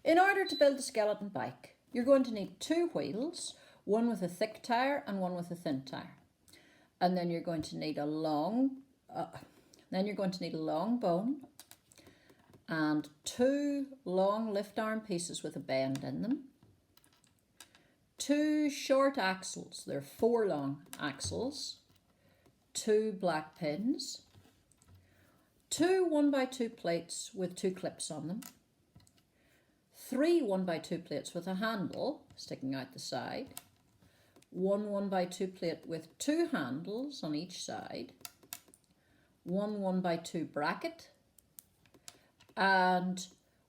In order to build the skeleton bike, you're going to need two wheels, one with a thick tire and one with a thin tire. And then you're going to need a long bone and two long lift arm pieces with a bend in them. Two short axles, they're 4 long axles, 2 black pins, 2 1x2 plates with 2 clips on them, 3 1x2 plates with a handle sticking out the side, 1 1x2 plate with 2 handles on each side, 1 1x2 bracket, and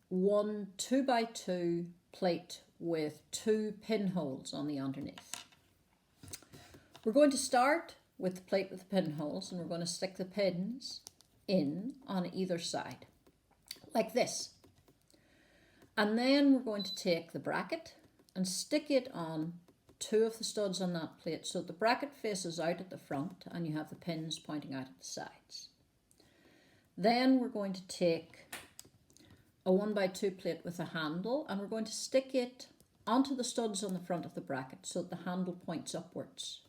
1 2x2 plate with 2 pinholes on the underneath. We're going to start with the plate with the pinholes, and we're going to stick the pins in on either side, like this. And then we're going to take the bracket and stick it on 2 of the studs on that plate so the bracket faces out at the front and you have the pins pointing out at the sides. Then we're going to take a 1x2 plate with a handle and we're going to stick it onto the studs on the front of the bracket so that the handle points upwards.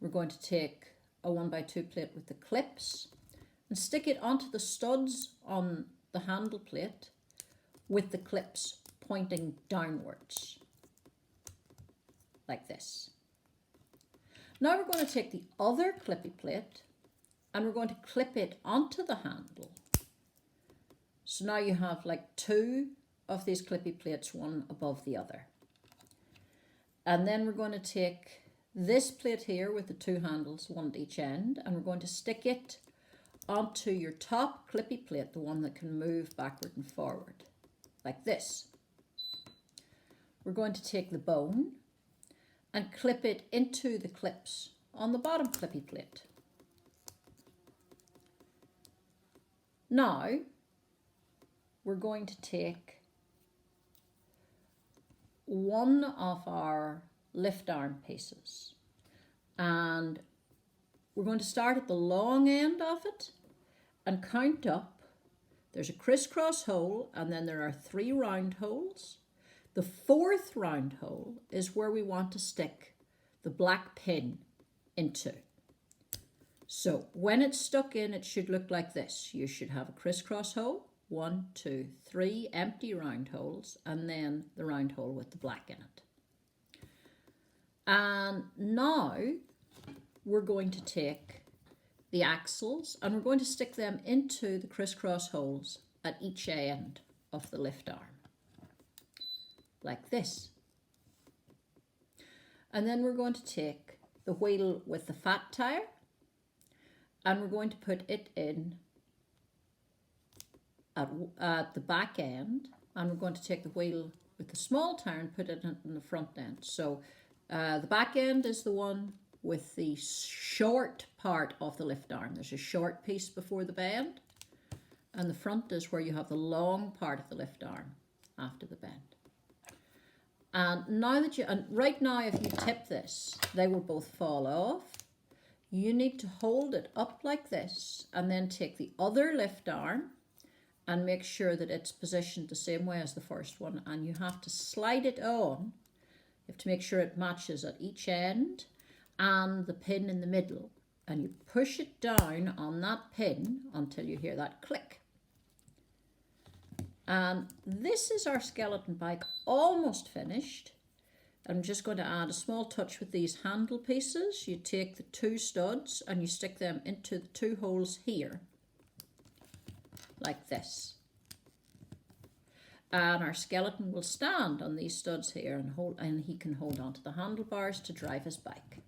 We're going to take a 1x2 plate with the clips and stick it onto the studs on the handle plate with the clips pointing downwards, like this. Now we're going to take the other clippy plate and we're going to clip it onto the handle. So now you have like 2 of these clippy plates, one above the other. And then we're going to take this plate here with the 2 handles, one at each end, and we're going to stick it onto your top clippy plate, the one that can move backward and forward, like this. We're going to take the bone and clip it into the clips on the bottom clippy plate. Now, we're going to take one of our lift arm pieces and we're going to start at the long end of it and count up. There's a crisscross hole and then there are 3 round holes. The 4th round hole is where we want to stick the black pin into. So when it's stuck in, it should look like this. You should have a crisscross hole, 1, 2, 3 empty round holes, and then the round hole with the black in it. And now we're going to take the axles and we're going to stick them into the crisscross holes at each end of the lift arm, like this. And then we're going to take the wheel with the fat tire and we're going to put it in at the back end, and we're going to take the wheel with the small tire and put it in the front end. So the back end is the one with the short part of the lift arm. There's a short piece before the bend, and the front is where you have the long part of the lift arm after the bend. And right now if you tip this, they will both fall off. You need to hold it up like this and then take the other lift arm and make sure that it's positioned the same way as the first one, and you have to slide it on. You have to make sure it matches at each end and the pin in the middle, and you push it down on that pin until you hear that click. And this is our skeleton bike almost finished. I'm just going to add a small touch with these handle pieces. You take the 2 studs and you stick them into the 2 holes here, like this. And our skeleton will stand on these studs here and he can hold onto the handlebars to drive his bike.